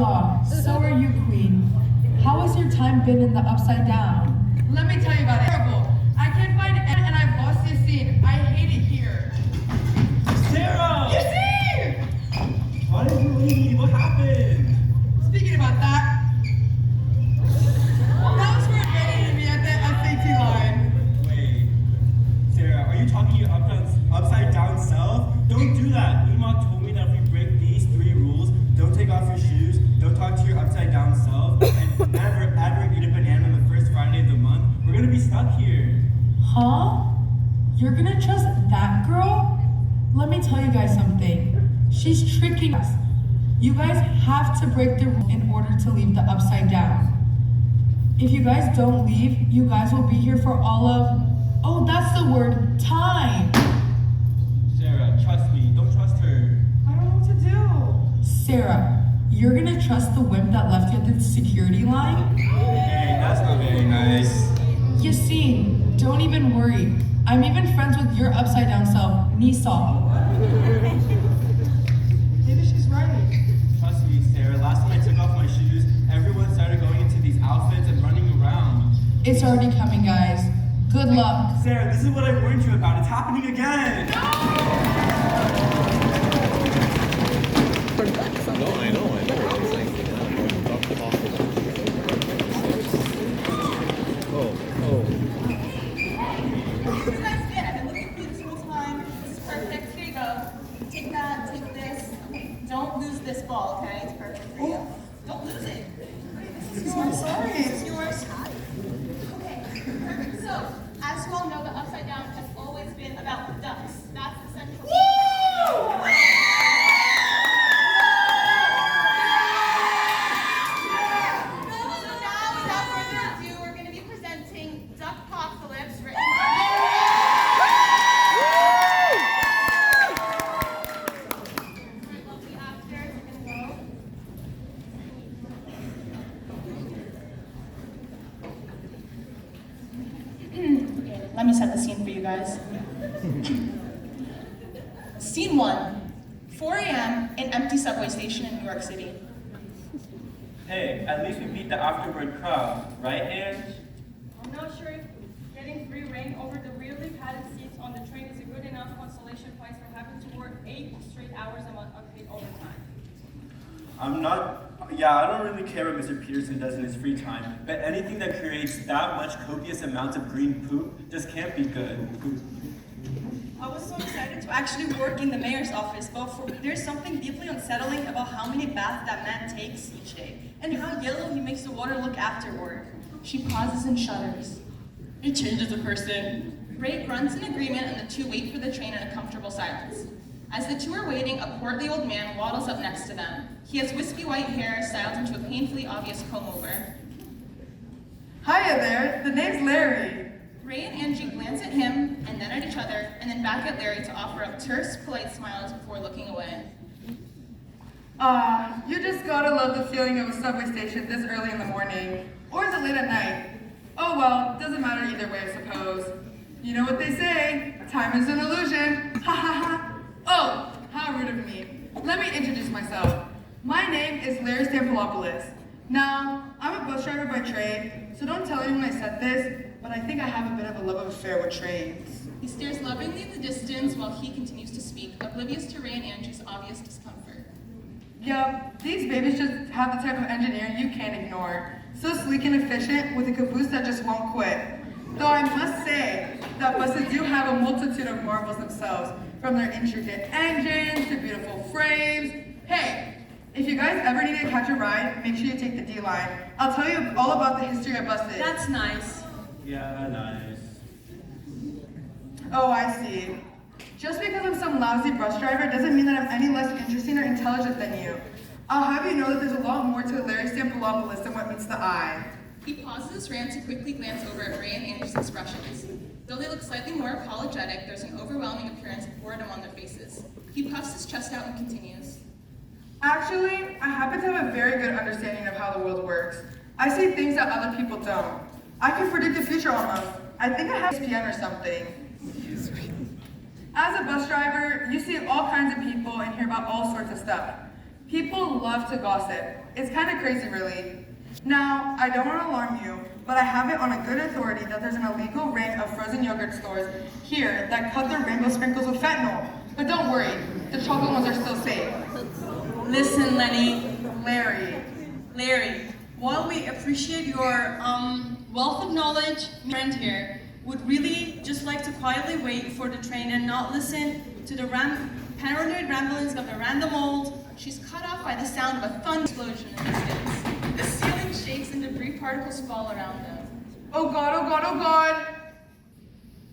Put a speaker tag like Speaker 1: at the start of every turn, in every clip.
Speaker 1: Elaha, so are you, Queen. How has your time been in the Upside Down?
Speaker 2: Let me tell you about it. Terrible. I can't find it and I've lost this scene. I hate it here.
Speaker 3: Sarah!
Speaker 2: You see?
Speaker 3: Why did you leave? What happened?
Speaker 2: Speaking about that was where it ready to be at the SAT line.
Speaker 3: Wait, Sarah, are you talking your upside down self? Don't do that. Elaha told me that if we break these 3 rules, don't take off your shoes, don't talk to your upside down self, and never ever eat a banana on the first Friday of the month, we're gonna be stuck here.
Speaker 1: Huh? You're gonna trust that girl? Let me tell you guys something. She's tricking us. You guys have to break the rule in order to leave the Upside Down. If you guys don't leave, you guys will be here for all of, oh, that's the word, time.
Speaker 3: Sarah, trust me. Don't trust her.
Speaker 2: I don't know what to do.
Speaker 1: Sarah, you're gonna trust the wimp that left you at the security line?
Speaker 3: Hey, that's not very nice.
Speaker 1: Yassine, don't even worry. I'm even friends with your upside down self, Nisa.
Speaker 2: Maybe she's right.
Speaker 3: Trust me, Sarah. Last time I took off my shoes, everyone started going into these outfits and running around.
Speaker 1: It's already coming, guys. Good luck.
Speaker 3: Sarah, this is what I warned you about. It's happening again.
Speaker 4: No, I know. It's like, oh.
Speaker 5: What did I get? I've been looking for you this whole time. This is perfect. Here you go. Take that, take this. Don't lose this ball, okay? It's perfect for you. Don't lose it. This is yours. Sorry. This is yours. Okay, perfect. So, as you all know, the Upside Down has always been about the ducks. That's the central. So now, without further ado, we're going to be presenting Duckpocalypse, written lovely actors are going to go. Okay, let me set the scene for you guys. Scene 1, 4 a.m., an empty subway station in New York City.
Speaker 3: Hey, at least we beat the afterward crowd, right, Ange?
Speaker 6: I'm not sure if getting free reign over the really padded seats on the train is a good enough consolation prize for having to work 8 straight hours a month unpaid overtime.
Speaker 3: I don't really care what Mr. Peterson does in his free time, but anything that creates that much copious amounts of green poop just can't be good.
Speaker 5: I was so excited to actually work in the mayor's office, but there's something deeply unsettling about how many baths that man takes each day, and how yellow he makes the water look afterward. She pauses and shudders. It changes a person. Ray grunts in agreement, and the two wait for the train in a comfortable silence. As the two are waiting, a portly old man waddles up next to them. He has wispy white hair styled into a painfully obvious comb-over.
Speaker 2: Hiya there. The name's Larry.
Speaker 5: Ray and Angie glance at him, and then at each other, and then back at Larry to offer up terse, polite smiles before looking away.
Speaker 2: You just gotta love the feeling of a subway station this early in the morning. Or is it late at night? Oh well, doesn't matter either way, I suppose. You know what they say, time is an illusion. Ha ha ha. Oh, how rude of me. Let me introduce myself. My name is Larry Stampolopoulos. Now, I'm a bus driver by trade, so don't tell anyone I said this, but I think I have a bit of a love affair with trains.
Speaker 5: He stares lovingly in the distance while he continues to speak, oblivious to Ray and Angie's obvious discomfort.
Speaker 2: Yup, these babies just have the type of engineering you can't ignore. So sleek and efficient with a caboose that just won't quit. Though I must say that buses do have a multitude of marvels themselves, from their intricate engines to beautiful frames. Hey, if you guys ever need to catch a ride, make sure you take the D line. I'll tell you all about the history of buses.
Speaker 6: That's nice.
Speaker 3: Yeah, nice.
Speaker 2: Oh, I see. Just because I'm some lousy bus driver doesn't mean that I'm any less interesting or intelligent than you. I'll have you know that there's a lot more to Larry Stampolopoulos than what meets the eye.
Speaker 5: He pauses his rant to quickly glance over at Ray and Angie's expressions. Though they look slightly more apologetic, there's an overwhelming appearance of boredom on their faces. He puffs his chest out and continues.
Speaker 2: Actually, I happen to have a very good understanding of how the world works. I see things that other people don't. I can predict the future almost. I think I have ESPN or something. As a bus driver, you see all kinds of people and hear about all sorts of stuff. People love to gossip. It's kind of crazy, really. Now, I don't want to alarm you, but I have it on a good authority that there's an illegal ring of frozen yogurt stores here that cut their rainbow sprinkles with fentanyl. But don't worry, the chocolate ones are still safe.
Speaker 5: Listen, Lenny.
Speaker 2: Larry,
Speaker 5: While we appreciate your wealth of knowledge, friend here would really just like to quietly wait for the train and not listen to the paranoid ramblings of a random old. She's cut off by the sound of a thunder explosion in the distance. The ceiling shakes and debris particles fall around them.
Speaker 2: oh God, oh God, oh God.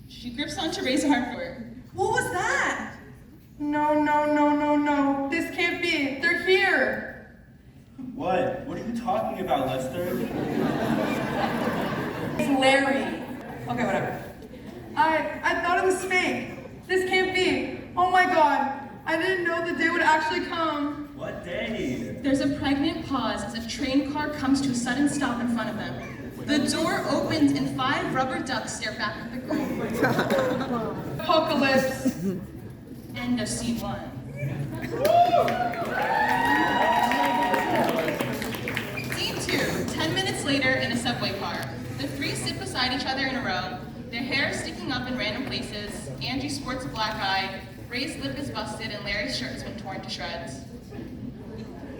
Speaker 5: She grips onto Ray's arm for her. What was that?
Speaker 2: No. This can't be. They're here.
Speaker 3: What? What are you talking about, Lester?
Speaker 2: It's Larry. Okay, whatever. I thought it was fake. This can't be. Oh my God. I didn't know the day would actually come.
Speaker 3: What day?
Speaker 5: There's a pregnant pause as a train car comes to a sudden stop in front of them. The door opens and 5 rubber ducks stare back at the group.
Speaker 2: Apocalypse.
Speaker 5: End of scene 1. Scene 2, 10 minutes later in a subway car. The 3 sit beside each other in a row, their hair sticking up in random places. Angie sports a black eye, Ray's lip is busted, and Larry's shirt has been torn to shreds.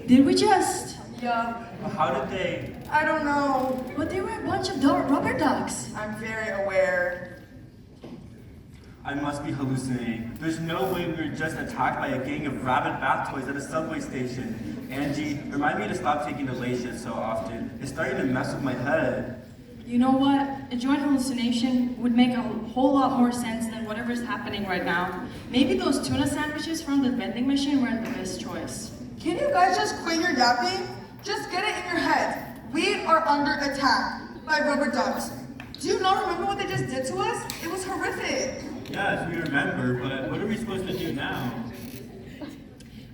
Speaker 7: Did we just?
Speaker 2: Yeah,
Speaker 3: How did they?
Speaker 2: I don't know.
Speaker 7: But they were a bunch of rubber ducks.
Speaker 2: I'm very aware.
Speaker 3: I must be hallucinating. There's no way we were just attacked by a gang of rabid bath toys at a subway station. Angie, remind me to stop taking Elaha so often. It's starting to mess with my head.
Speaker 7: You know what? A joint hallucination would make a whole lot more sense than whatever's happening right now. Maybe those tuna sandwiches from the vending machine weren't the best choice.
Speaker 2: Can you guys just quit your yapping? Just get it in your head. We are under attack by rubber ducks. Do you not remember what they just did to us? It was horrific.
Speaker 3: Yes, we remember, but what are we supposed to do now?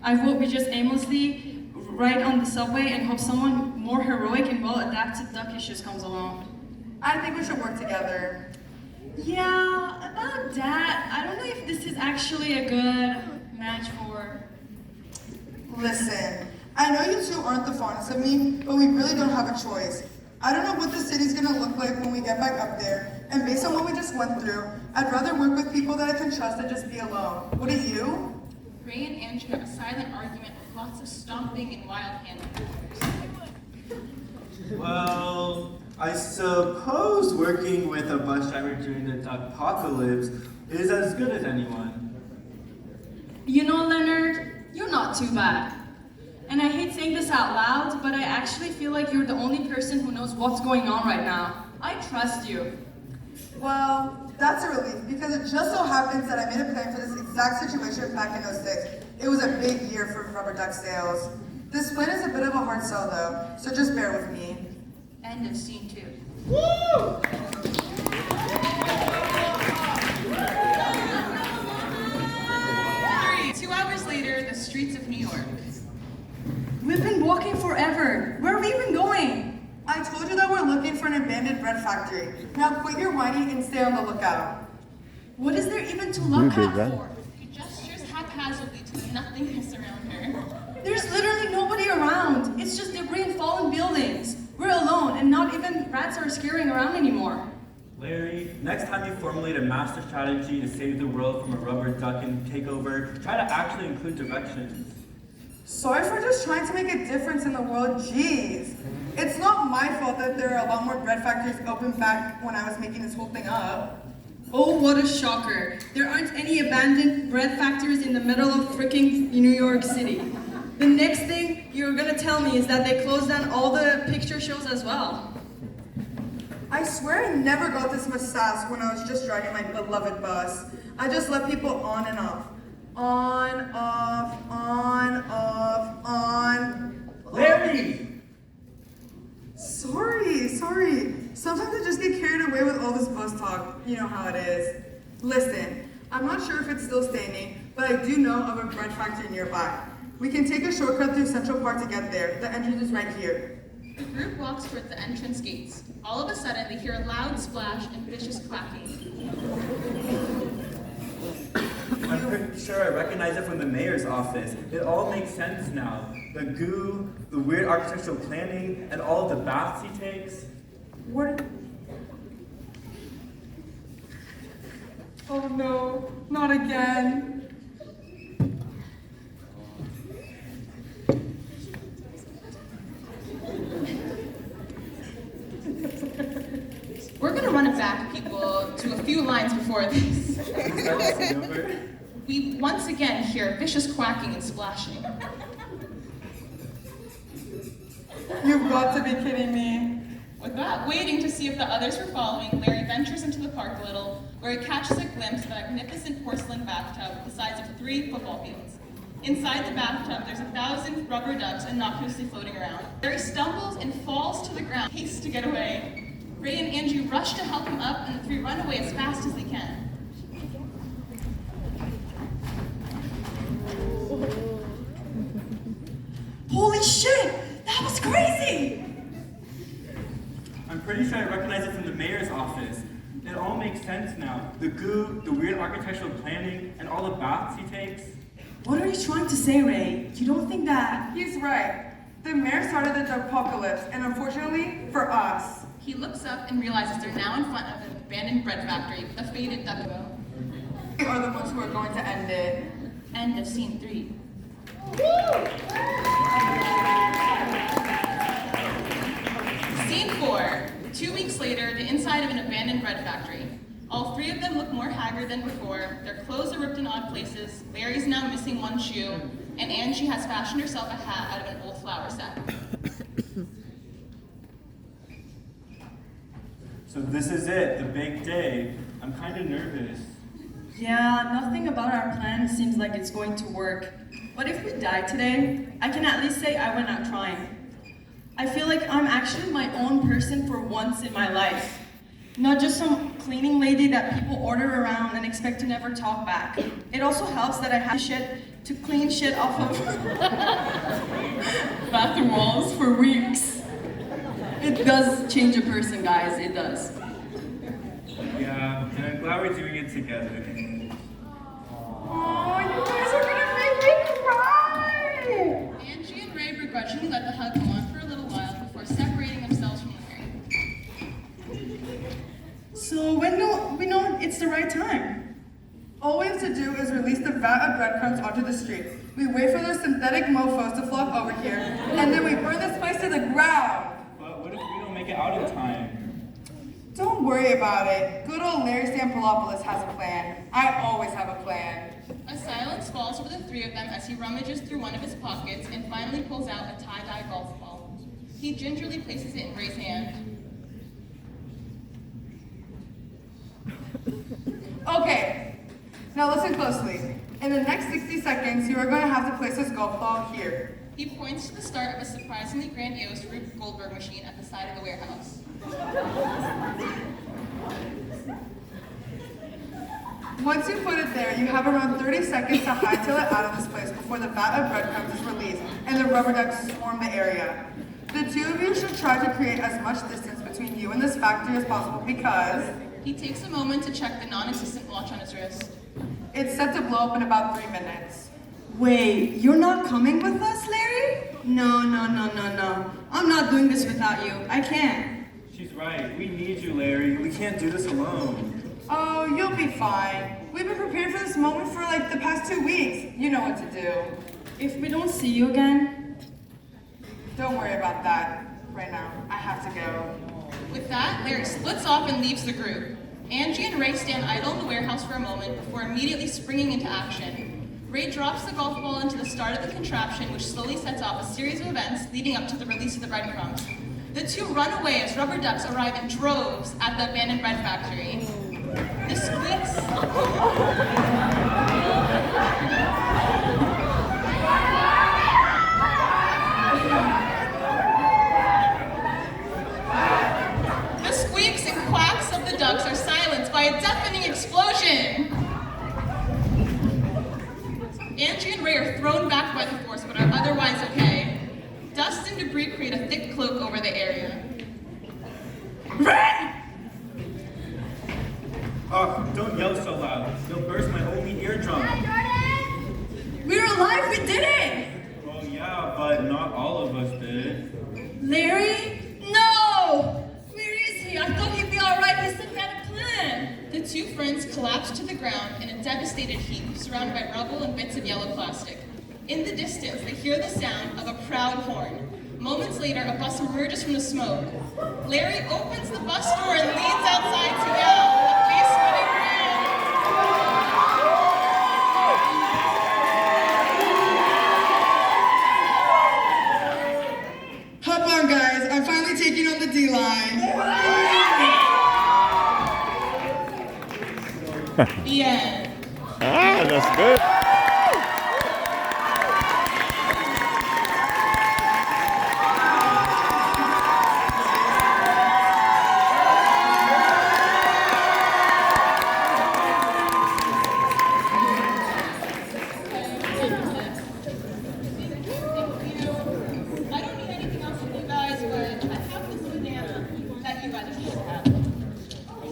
Speaker 7: I vote we just aimlessly ride on the subway and hope someone more heroic and well-adapted duck issues comes along.
Speaker 2: I think we should work together.
Speaker 7: Yeah, about that, I don't know if this is actually a good match for...
Speaker 2: Listen, I know you two aren't the fondest of me, but we really don't have a choice. I don't know what the city's gonna look like when we get back up there, and based on what we just went through, I'd rather work with people that I can trust than just be alone. Wouldn't you?
Speaker 5: Ray and Angie have a silent argument with lots of stomping and wild hand gestures.
Speaker 3: Well, I suppose working with a bus driver during the Duckpocalypse is as good as anyone.
Speaker 7: You know, Leonard, you're not too bad. And I hate saying this out loud, but I actually feel like you're the only person who knows what's going on right now. I trust you.
Speaker 2: Well, that's a relief, because it just so happens that I made a plan for this exact situation back in '06. It was a big year for rubber duck sales. This plan is a bit of a hard sell though, so just bear with me.
Speaker 5: End of scene 2.
Speaker 2: Woo!
Speaker 5: 2 hours later, the streets of New York.
Speaker 7: We've been walking forever. Where are we even going?
Speaker 2: I told you that we're looking for an abandoned bread factory. Now quit your whining and stay on the lookout.
Speaker 7: What is there even to look out for?
Speaker 5: She gestures haphazardly to the nothingness around her.
Speaker 7: There's literally nobody around. It's just debris and fallen buildings. We're alone, and not even rats are scurrying around anymore.
Speaker 3: Larry, next time you formulate a master strategy to save the world from a rubber duck and takeover, try to actually include directions.
Speaker 2: Sorry for just trying to make a difference in the world, jeez. It's not my fault that there are a lot more bread factories open back when I was making this whole thing up.
Speaker 7: Oh, what a shocker. There aren't any abandoned bread factories in the middle of freaking New York City. The next thing you're gonna tell me is that they closed down all the picture shows as well.
Speaker 2: I swear I never got this much sass when I was just driving my beloved bus. I just let people on and off. On, off, on, off, on.
Speaker 3: Larry!
Speaker 2: Sorry. Sometimes I just get carried away with all this bus talk. You know how it is. Listen, I'm not sure if it's still standing, but I do know of a bread factory nearby. We can take a shortcut through Central Park to get there. The entrance is right here.
Speaker 5: The group walks towards the entrance gates. All of a sudden, they hear a loud splash and vicious clacking.
Speaker 3: I'm pretty sure I recognize it from the mayor's office. It all makes sense now. The goo, the weird architectural planning, and all of the baths he takes.
Speaker 2: What? Oh no, not again.
Speaker 8: We're gonna run it back, people, to a few lines before this. We once again hear vicious quacking and splashing.
Speaker 2: You've got to be kidding me.
Speaker 8: Without waiting to see if the others were following, Larry ventures into the park a little, where he catches a glimpse of a magnificent porcelain bathtub the size of 3 football fields. Inside the bathtub, there's 1,000 rubber ducks innocuously floating around. Larry stumbles and falls to the ground, hastes to get away. Ray and Andrew rush to help him up, and the 3 run away as fast as they can.
Speaker 7: Holy shit! That was crazy!
Speaker 3: I'm pretty sure I recognize it from the mayor's office. It all makes sense now. The goo, the weird architectural planning, and all the baths he takes.
Speaker 7: What are you trying to say, Ray? You don't think that...
Speaker 2: He's right. The mayor started the Duckpocalypse, and unfortunately, for us.
Speaker 8: He looks up and realizes they're now in front of an abandoned bread factory with a faded duck boat.
Speaker 2: We are the ones who are going to end it.
Speaker 8: End of scene 3. Scene 4. 2 weeks later, the inside of an abandoned bread factory. All 3 of them look more haggard than before. Their clothes are ripped in odd places. Larry's now missing 1 shoe, and Angie has fashioned herself a hat out of an old flour sack.
Speaker 3: So this is it, the big day. I'm kind of nervous.
Speaker 7: Yeah, nothing about our plan seems like it's going to work. But if we die today, I can at least say I went out trying. I feel like I'm actually my own person for once in my life. Not just some cleaning lady that people order around and expect to never talk back. It also helps that I have shit to clean shit off of bathroom walls for weeks. It does change a person, guys, it does.
Speaker 3: Yeah, and I'm glad we're doing it together.
Speaker 2: Oh, you guys are gonna make me cry!
Speaker 8: Angie and Ray begrudgingly let the hug go on for a little while before separating themselves from Larry.
Speaker 7: So when do we know it's the right time?
Speaker 2: All we have to do is release the vat of breadcrumbs onto the street. We wait for those synthetic mofos to flock over here, and then we burn this place to the ground.
Speaker 3: But what if we don't make it out in time?
Speaker 2: Don't worry about it. Good old Larry Stampolopoulos has a plan. I always have a plan.
Speaker 8: A silence falls over the 3 of them as he rummages through one of his pockets and finally pulls out a tie-dye golf ball. He gingerly places it in Ray's hand.
Speaker 2: Okay, now listen closely. In the next 60 seconds, you are going to have to place this golf ball here.
Speaker 8: He points to the start of a surprisingly grandiose Rube Goldberg machine at the side of the warehouse.
Speaker 2: Once you put it there, you have around 30 seconds to hightail it out of this place before the vat of breadcrumbs is released and the rubber ducks swarm the area. The 2 of you should try to create as much distance between you and this factory as possible because
Speaker 8: He takes a moment to check the non-existent watch on his wrist.
Speaker 2: it's set to blow up in about 3 minutes.
Speaker 7: Wait, you're not coming with us, Larry? No. I'm not doing this without you. I can't.
Speaker 3: She's right. We need you, Larry. We can't do this alone.
Speaker 2: Oh, you'll be fine. We've been preparing for this moment for like the past 2 weeks. You know what to do.
Speaker 7: If we don't see you again,
Speaker 2: Don't worry about that right now. I have to go.
Speaker 8: With that, Larry splits off and leaves the group. Angie and Ray stand idle in the warehouse for a moment before immediately springing into action. Ray drops the golf ball into the start of the contraption, which slowly sets off a series of events leading up to the release of the breadcrumbs. The 2 run away as rubber ducks arrive in droves at the abandoned bread factory. The squeaks. The squeaks and quacks of the ducks are silenced by a deafening explosion. Angie and Ray are thrown back by the force, but are otherwise okay. Dust and debris create a thick cloak over the area.
Speaker 3: Oh, don't yell so loud. You'll burst my only
Speaker 7: Larry? No! Where is he? I thought he'd be alright. He said he had a plan.
Speaker 8: The two friends collapsed to the ground in a devastated heap, surrounded by rubble and bits of yellow plastic. In the distance, they hear the sound of a proud horn. Moments later, a bus emerges from the smoke. Larry opens the bus door and leans outside to yell, a face-splitting grin.
Speaker 2: Hop on, guys. I'm finally taking on the D-line.
Speaker 8: The end.
Speaker 4: Ah, that's good.
Speaker 8: I don't need anything else from you guys, but I have this banana that you guys should have.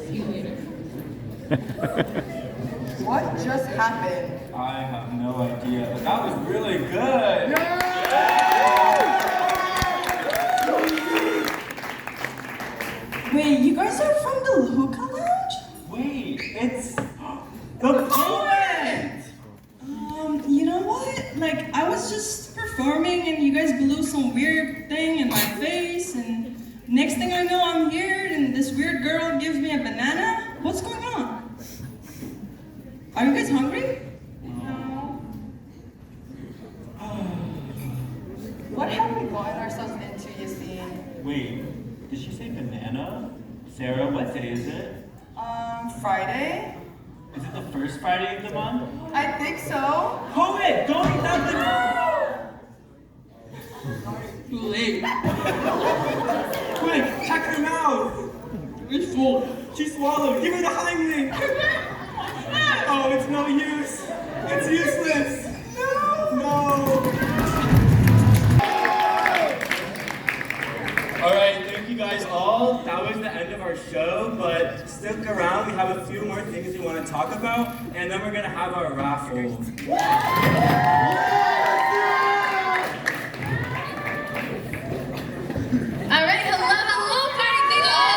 Speaker 8: See you later.
Speaker 2: What just happened?
Speaker 3: I have no idea, but that was really good.
Speaker 7: Wait, you guys are from the hookah lounge?
Speaker 3: Wait, it's the poet!
Speaker 7: You know what? Like, I was just performing and you guys blew some weird thing in my face, and next thing I know, I'm here and this weird girl gives me a banana? What's going on? Are you guys hungry?
Speaker 2: What have we gotten ourselves into, Yassine?
Speaker 3: Wait, did she say banana? Sarah, what day is it?
Speaker 2: Friday?
Speaker 3: Is it the first Friday of the month?
Speaker 2: I think so.
Speaker 3: Poet, don't eat that banana!
Speaker 7: Too late.
Speaker 3: Quick, check her mouth!
Speaker 7: It's full.
Speaker 3: She swallowed. Give her the Heimlich! Oh, it's no use. It's useless. No. All right, thank you guys all. That was the end of our show, but stick around. We have a few more things we want to talk about, and then we're gonna have our raffle.